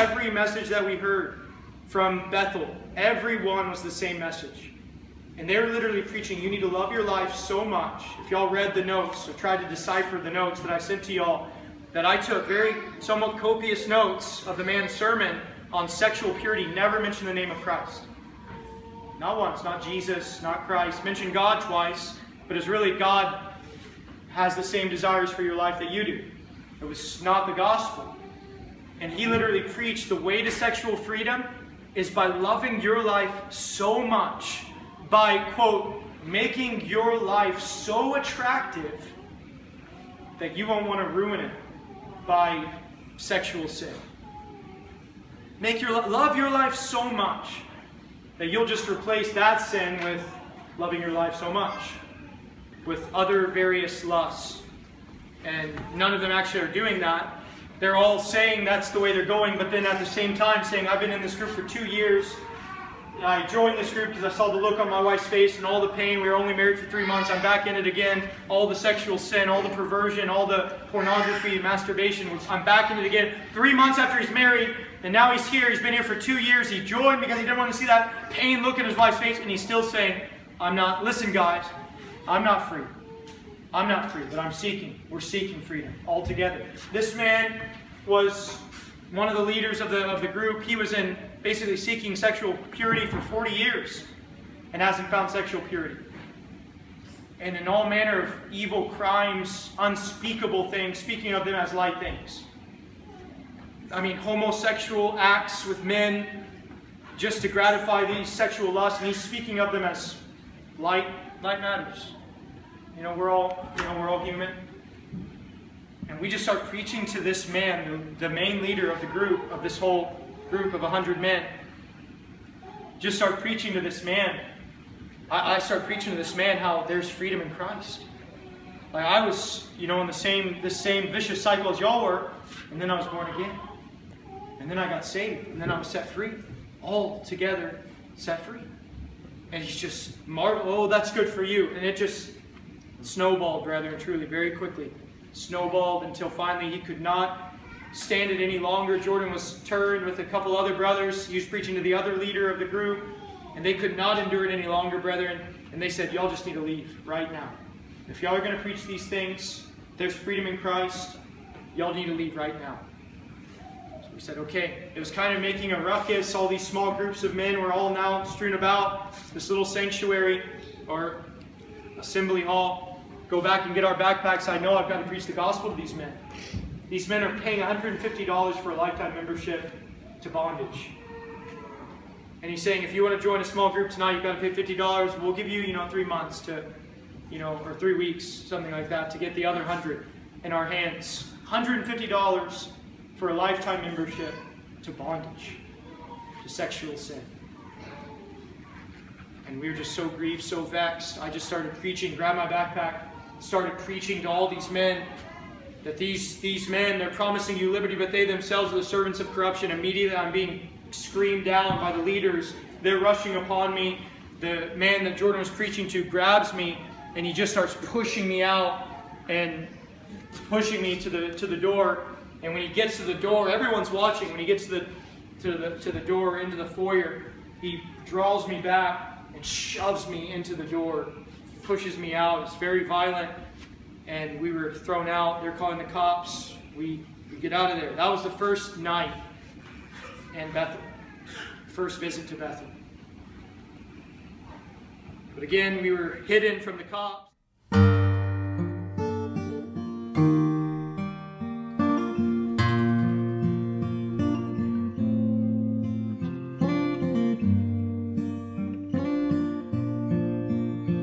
every message that we heard from Bethel, everyone was the same message. And they were literally preaching, you need to love your life so much. If y'all read the notes or tried to decipher the notes that I sent to y'all, that I took very somewhat copious notes of the man's sermon on sexual purity, never mentioned the name of Christ. Not once, not Jesus, not Christ. Mentioned God twice, but it's really God has the same desires for your life that you do. It was not the gospel. And he literally preached the way to sexual freedom is by loving your life so much, by, quote, making your life so attractive that you won't want to ruin it by sexual sin. Love your life so much that you'll just replace that sin with loving your life so much, with other various lusts. And none of them actually are doing that. They're all saying that's the way they're going, but then at the same time saying, I've been in this group for 2 years. I joined this group because I saw the look on my wife's face and all the pain. We were only married for 3 months. I'm back in it again. All the sexual sin, all the perversion, all the pornography, masturbation. I'm back in it again. 3 months after he's married, and now he's here. He's been here for 2 years. He joined because he didn't want to see that pain look in his wife's face, and he's still saying, listen guys, I'm not free. I'm not free, but I'm seeking. We're seeking freedom all together. This man was one of the leaders of the group. He was in basically seeking sexual purity for 40 years and hasn't found sexual purity. And in all manner of evil crimes, unspeakable things, speaking of them as light things. I mean, homosexual acts with men just to gratify these sexual lusts, and he's speaking of them as light matters. We're all human. And we just start preaching to this man, the main leader of the group, of this whole group of 100 men. Just start preaching to this man. I start preaching to this man how there's freedom in Christ. Like I was, in the same vicious cycle as y'all were, and then I was born again. And then I got saved, and then I was set free. All together set free. And he's just marveled, oh, that's good for you. And it just snowballed, rather and truly, very quickly. Snowballed until finally he could not stand it any longer. Jordan was turned with a couple other brothers. He was preaching to the other leader of the group, and they could not endure it any longer, brethren. And they said, y'all just need to leave right now. If y'all are going to preach these things, there's freedom in Christ, y'all need to leave right now. So we said, okay. It was kind of making a ruckus. All these small groups of men were all now strewn about this little sanctuary or assembly hall. Go back and get our backpacks. I know I've got to preach the gospel to these men. These men are paying $150 for a lifetime membership to bondage. And he's saying, if you want to join a small group tonight, you've got to pay $50. We'll give you, 3 months to, or 3 weeks, something like that, to get the other 100 in our hands. $150 for a lifetime membership to bondage, to sexual sin. And we were just so grieved, so vexed. I just started preaching, grabbed my backpack, started preaching to all these men that these men, they're promising you liberty, but they themselves are the servants of corruption. Immediately I'm being screamed down by the leaders. They're rushing upon me. The man that Jordan was preaching to grabs me, and he just starts pushing me out and pushing me to the door. And when he gets to the door, everyone's watching. When he gets to the door into the foyer, he draws me back and shoves me into the door, pushes me out. It's very violent, and we were thrown out. They're calling the cops. We get out of there. That was the first night in Bethel. First visit to Bethel. But again, we were hidden from the cops.